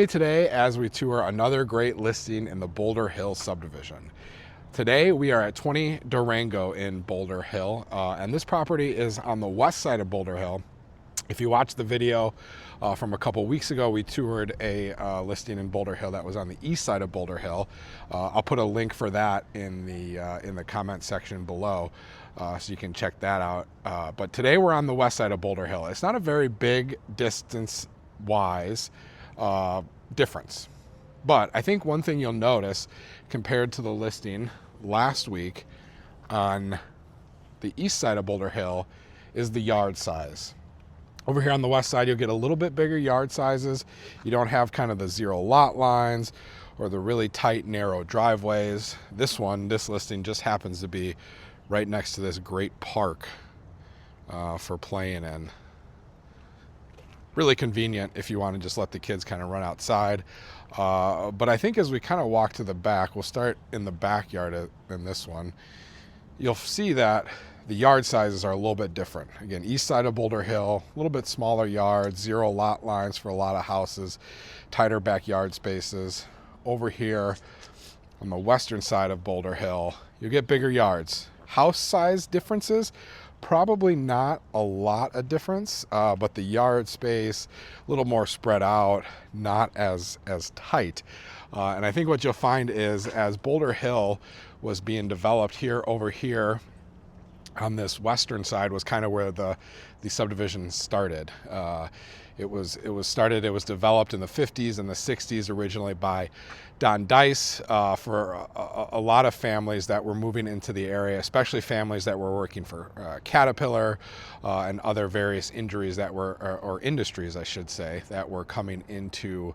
Today as we tour another great listing in the Boulder Hill subdivision. Today we are at 20 Durango in Boulder Hill, and this property is on the west side of Boulder Hill. If you watched the video from a couple weeks ago, we toured a listing in Boulder Hill that was on the east side of Boulder Hill. I'll put a link for that in the comment section below, so you can check that out. But today we're on the west side of Boulder Hill. It's not a very big distance-wise difference, but I think one thing you'll notice compared to the listing last week on the east side of Boulder Hill is the yard size. Over here on the west side, you'll get a little bit bigger yard sizes. You don't have kind of the zero lot lines or the really tight, narrow driveways. This listing just happens to be right next to this great park for playing in. Really convenient if you want to just let the kids kind of run outside. But I think as we kind of walk to the back, we'll start in the backyard in this one. You'll see that the yard sizes are a little bit different. Again, east side of Boulder Hill, a little bit smaller yards, zero lot lines for a lot of houses, tighter backyard spaces. Over here on the western side of Boulder Hill, you get bigger yards. House size differences, probably not a lot of difference, but the yard space a little more spread out, not as tight. And I think what you'll find is as Boulder Hill was being developed over here on this western side was kind of where the subdivision started. It was developed in the 50s and the 60s originally by Don Dise for a lot of families that were moving into the area, especially families that were working for Caterpillar and other various industries, I should say, that were coming into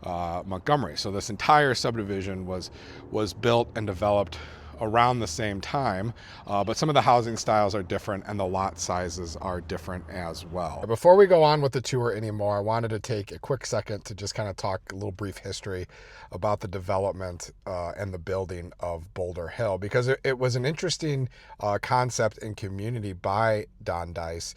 Montgomery. So this entire subdivision was built and developed around the same time, but some of the housing styles are different and the lot sizes are different as well. Before we go on with the tour anymore, I wanted to take a quick second to just kind of talk a little brief history about the development and the building of Boulder Hill, because it was an interesting concept and community by Don Dise.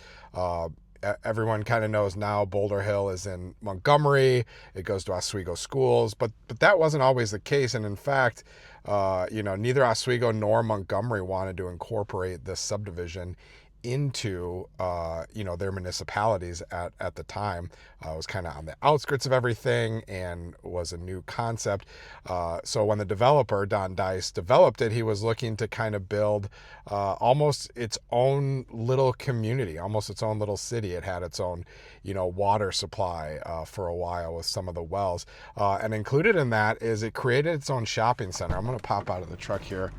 Everyone kind of knows now Boulder Hill is in Montgomery. It goes to Oswego schools, but that wasn't always the case. And in fact, neither Oswego nor Montgomery wanted to incorporate this subdivision into their municipalities at the time. It was kind of on the outskirts of everything and was a new concept. So when the developer, Don Dise, developed it, he was looking to kind of build almost its own little community, almost its own little city. It had its own, water supply for a while with some of the wells. And included in that is it created its own shopping center. I'm going to pop out of the truck here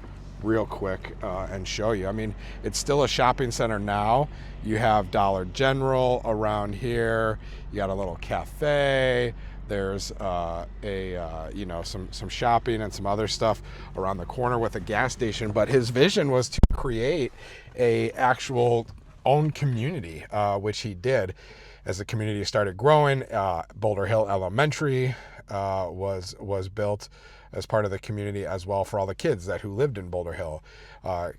real quick and show you. I mean, it's still a shopping center now. You have Dollar General around here. You got a little cafe. There's some shopping and some other stuff around the corner with a gas station. But his vision was to create a actual own community, which he did. As the community started growing, Boulder Hill Elementary was built as part of the community as well, for all the kids who lived in Boulder Hill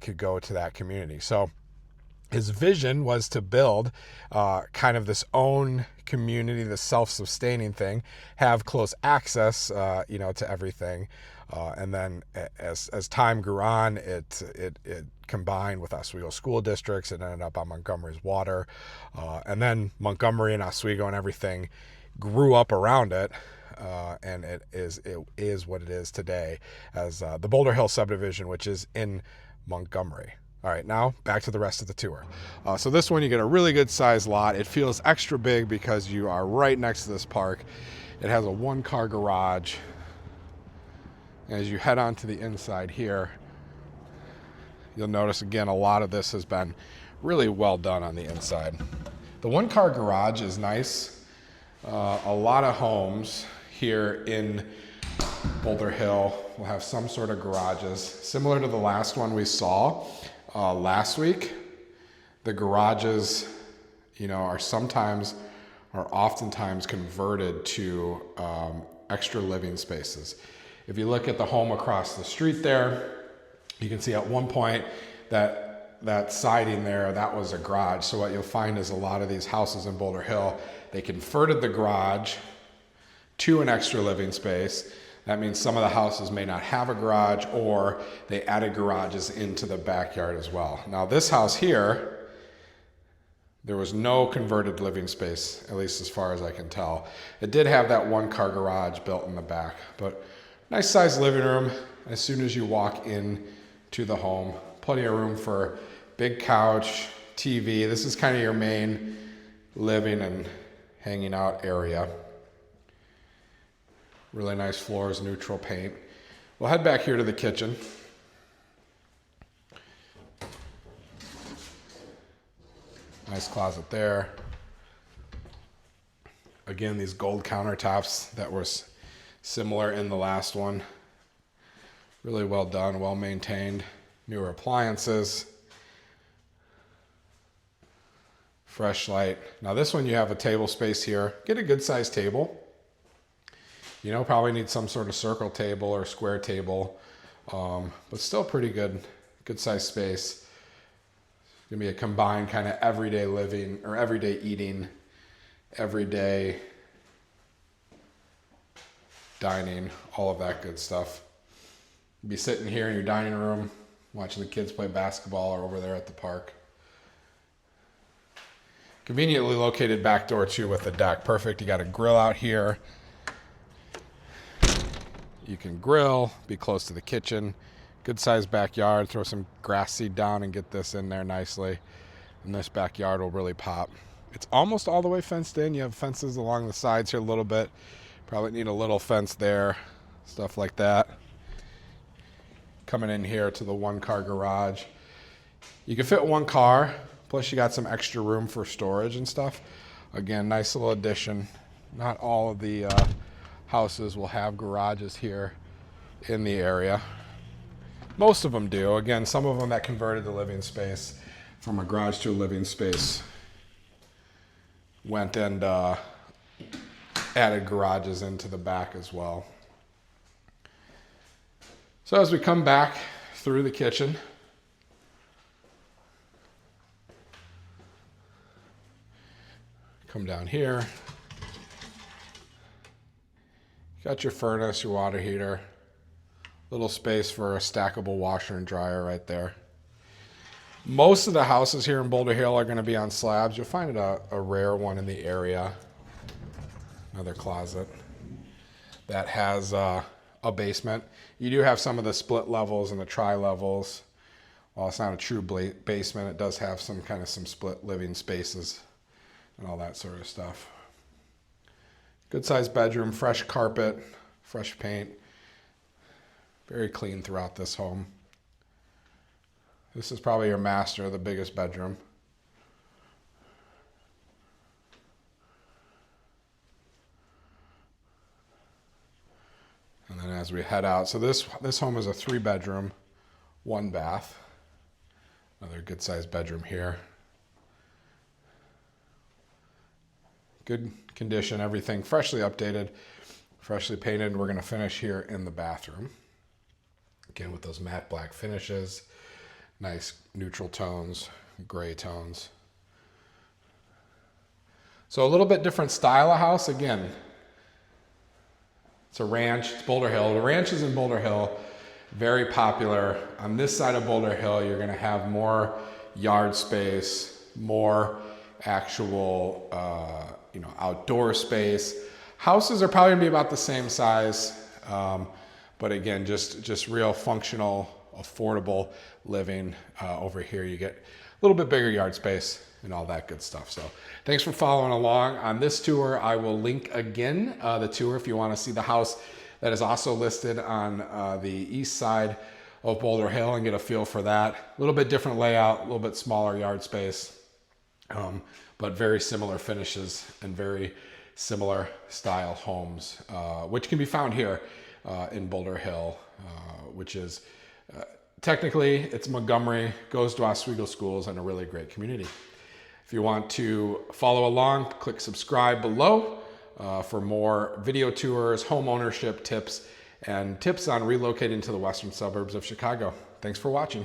could go to that community. So his vision was to build kind of this own community, this self-sustaining thing, have close access, to everything. And then as time grew on, it combined with Oswego School Districts. It ended up on Montgomery's water. And then Montgomery and Oswego and everything grew up around it. And it is what it is today as the Boulder Hill subdivision, which is in Montgomery. All right, now back to the rest of the tour. So this one, you get a really good sized lot. It feels extra big because you are right next to this park. It has a one-car garage. As you head on to the inside here, you'll notice again a lot of this has been really well done on the inside. The one-car garage is nice. A lot of homes here in Boulder Hill will have some sort of garages. Similar to the last one we saw last week, the garages, are oftentimes converted to extra living spaces. If you look at the home across the street there, you can see at one point that siding there, that was a garage. So what you'll find is a lot of these houses in Boulder Hill, they converted the garage to an extra living space. That means some of the houses may not have a garage, or they added garages into the backyard as well. Now this house here, there was no converted living space, at least as far as I can tell. It did have that one car garage built in the back, but nice sized living room as soon as you walk in to the home. Plenty of room for big couch, TV. This is kind of your main living and hanging out area. Really nice floors, neutral paint. We'll head back here to the kitchen. Nice closet there. Again, these gold countertops that were similar in the last one. Really well done, well maintained. Newer appliances. Fresh light. Now this one you have a table space here. Get a good sized table. You know, probably need some sort of circle table or square table, but still pretty good sized space. It's gonna be a combined kind of everyday living or everyday eating, everyday dining, all of that good stuff. You'll be sitting here in your dining room, watching the kids play basketball or over there at the park. Conveniently located back door too with the deck. Perfect. You got a grill out here. You can grill, be close to the kitchen. Good sized backyard. Throw some grass seed down and get this in there nicely. And this backyard will really pop. It's almost all the way fenced in. You have fences along the sides here a little bit. Probably need a little fence there. Stuff like that. Coming in here to the one car garage. You can fit one car. Plus you got some extra room for storage and stuff. Again, nice little addition. Not all of the houses will have garages here in the area. Most of them do. Again, some of them that converted the living space from a garage to a living space went and added garages into the back as well. So as we come back through the kitchen, come down here. Got your furnace, your water heater, little space for a stackable washer and dryer right there. Most of the houses here in Boulder Hill are going to be on slabs. You'll find it a rare one in the area. Another closet that has a basement. You do have some of the split levels and the tri-levels. While it's not a true basement, it does have some split living spaces and all that sort of stuff. Good sized bedroom, fresh carpet, fresh paint. Very clean throughout this home. This is probably your master, the biggest bedroom. And then as we head out, so this home is a 3-bedroom, 1 bath. Another good sized bedroom here. Good condition, everything freshly updated, freshly painted. We're going to finish here in the bathroom. Again, with those matte black finishes, nice neutral tones, gray tones. So a little bit different style of house. Again, it's a ranch, it's Boulder Hill. The ranch is in Boulder Hill, very popular. On this side of Boulder Hill, you're going to have more yard space, more actual outdoor space. Houses are probably gonna be about the same size, but again, just real functional, affordable living. Over here you get a little bit bigger yard space and all that good stuff. So thanks for following along on this tour. I will link again the tour if you want to see the house that is also listed on the east side of Boulder Hill and get a feel for that. A little bit different layout, a little bit smaller yard space. But very similar finishes and very similar style homes, which can be found here in Boulder Hill, which is technically it's Montgomery, goes to Oswego schools, and a really great community. If you want to follow along, click subscribe below for more video tours, home ownership tips, and tips on relocating to the western suburbs of Chicago. Thanks for watching.